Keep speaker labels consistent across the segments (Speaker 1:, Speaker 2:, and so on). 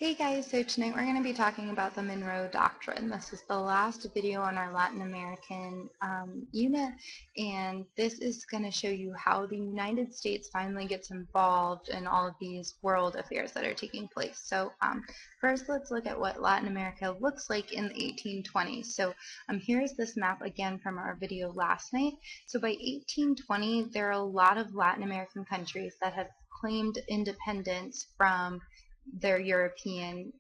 Speaker 1: Hey guys, so tonight we're going to be talking about the Monroe Doctrine. This is the last video on our Latin American unit, and this is going to show you how the United States finally gets involved in all of these world affairs that are taking place. So first let's look at what Latin America looks like in the 1820s. So here's this map again from our video last night. So by 1820 there are a lot of Latin American countries that have claimed independence from their European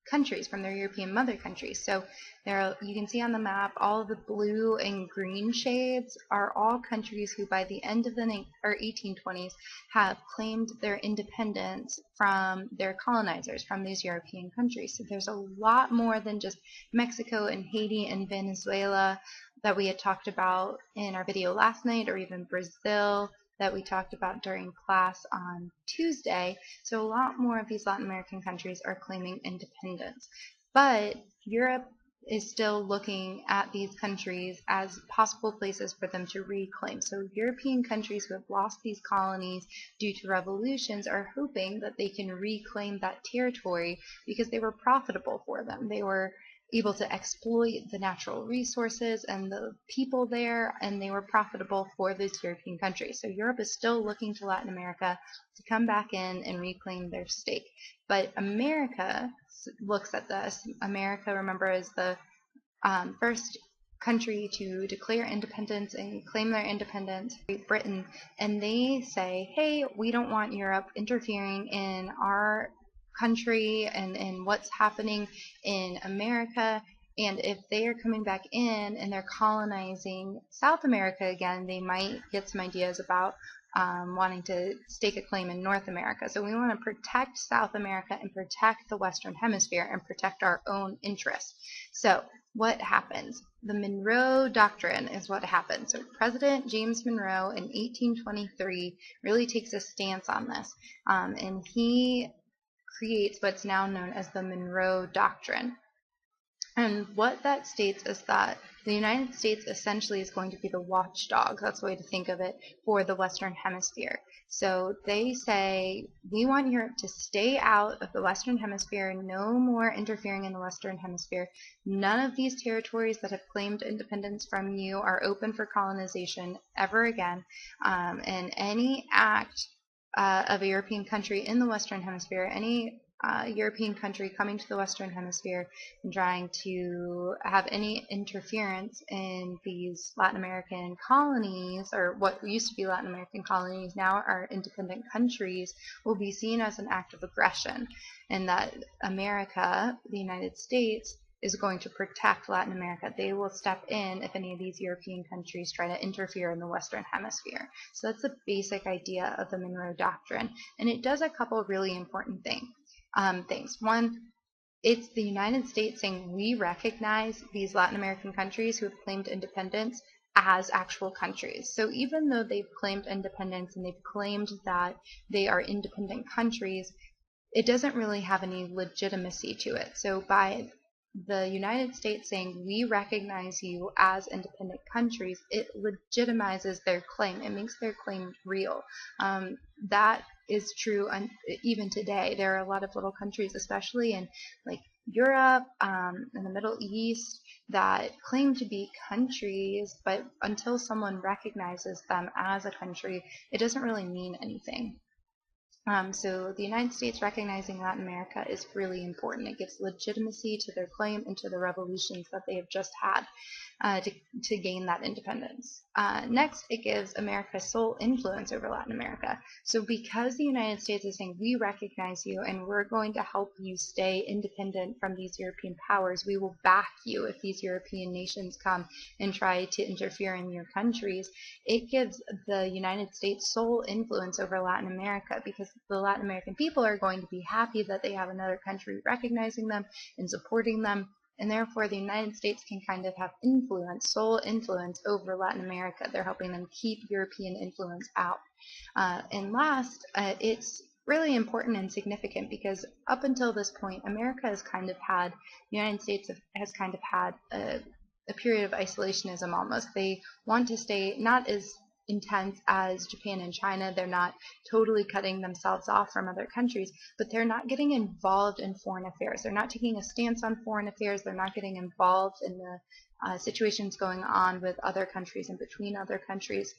Speaker 1: countries, from their European mother countries. So there, you can see on the map, all of the blue and green shades are all countries who by the end of the 1820s have claimed their independence from their colonizers, from these European countries. So there's a lot more than just Mexico and Haiti and Venezuela that we had talked about in our video last night, or even Brazil that we talked about during class on Tuesday. So a lot more of these Latin American countries are claiming independence. But Europe is still looking at these countries as possible places for them to reclaim. So European countries who have lost these colonies due to revolutions are hoping that they can reclaim that territory because they were profitable for them. They were able to exploit the natural resources and the people there, and they were profitable for these European countries. So Europe is still looking to Latin America to come back in and reclaim their stake. But America looks at this. America, remember, is the first country to declare independence and claim their independence, Great Britain, and they say, hey, we don't want Europe interfering in our country and what's happening in America. And if they are coming back in and they're colonizing South America again, they might get some ideas about wanting to stake a claim in North America. So we want to protect South America and protect the Western Hemisphere and protect our own interests. So what happens? The Monroe Doctrine is what happens. So President James Monroe in 1823 really takes a stance on this, and he creates what's now known as the Monroe Doctrine. And what that states is that the United States essentially is going to be the watchdog, that's the way to think of it, for the Western Hemisphere. So they say, we want Europe to stay out of the Western Hemisphere, no more interfering in the Western Hemisphere. None of these territories that have claimed independence from you are open for colonization ever again. And any act of a European country in the Western Hemisphere, any European country coming to the Western Hemisphere and trying to have any interference in these Latin American colonies, or what used to be Latin American colonies now are independent countries, will be seen as an act of aggression, and that America, the United States, is going to protect Latin America. They will step in if any of these European countries try to interfere in the Western Hemisphere. So that's the basic idea of the Monroe Doctrine, and it does a couple really important things. One, it's the United States saying we recognize these Latin American countries who have claimed independence as actual countries. So even though they've claimed independence and they've claimed that they are independent countries, it doesn't really have any legitimacy to it. So by the United States saying we recognize you as independent countries, it legitimizes their claim. It makes their claim real. That is true even today. There are a lot of little countries, especially in like Europe and the Middle East, that claim to be countries, but until someone recognizes them as a country, it doesn't really mean anything. So the United States recognizing Latin America is really important. It gives legitimacy to their claim and to the revolutions that they have just had to gain that independence. Next, it gives America sole influence over Latin America. So because the United States is saying, we recognize you and we're going to help you stay independent from these European powers, we will back you if these European nations come and try to interfere in your countries, it gives the United States sole influence over Latin America, because the Latin American people are going to be happy that they have another country recognizing them and supporting them, and therefore the United States can kind of have influence, sole influence over Latin America. They're helping them keep European influence out. And last, it's really important and significant because up until this point, America has kind of had, the United States has kind of had a period of isolationism almost. They want to stay not as intense as Japan and China. They're not totally cutting themselves off from other countries, but they're not getting involved in foreign affairs. They're not taking a stance on foreign affairs. They're not getting involved in the situations going on with other countries and between other countries.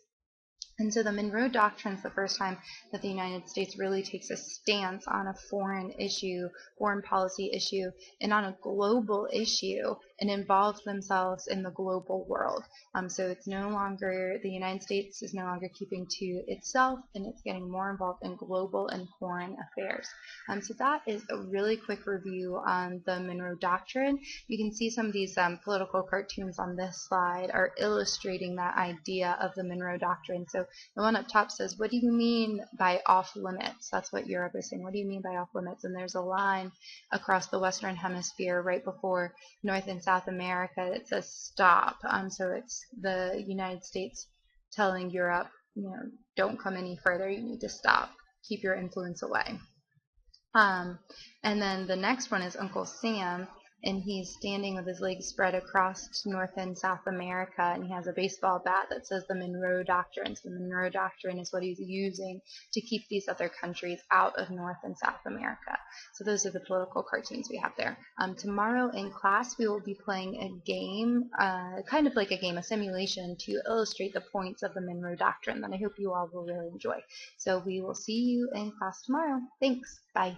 Speaker 1: And so the Monroe Doctrine is the first time that the United States really takes a stance on a foreign issue, foreign policy issue, and on a global issue, and involves themselves in the global world. So it's no longer, the United States is no longer keeping to itself, and it's getting more involved in global and foreign affairs. So that is a really quick review on the Monroe Doctrine. You can see some of these political cartoons on this slide are illustrating that idea of the Monroe Doctrine. So the one up top says, what do you mean by off limits? That's what Europe is saying. What do you mean by off limits? And there's a line across the Western Hemisphere right before North and South America that says stop. So it's the United States telling Europe, don't come any further. You need to stop. Keep your influence away. And then the next one is Uncle Sam, and he's standing with his legs spread across North and South America, and he has a baseball bat that says the Monroe Doctrine. So the Monroe Doctrine is what he's using to keep these other countries out of North and South America. So those are the political cartoons we have there. Tomorrow in class we will be playing a game, kind of like a game, a simulation, to illustrate the points of the Monroe Doctrine that I hope you all will really enjoy. So we will see you in class tomorrow. Thanks. Bye.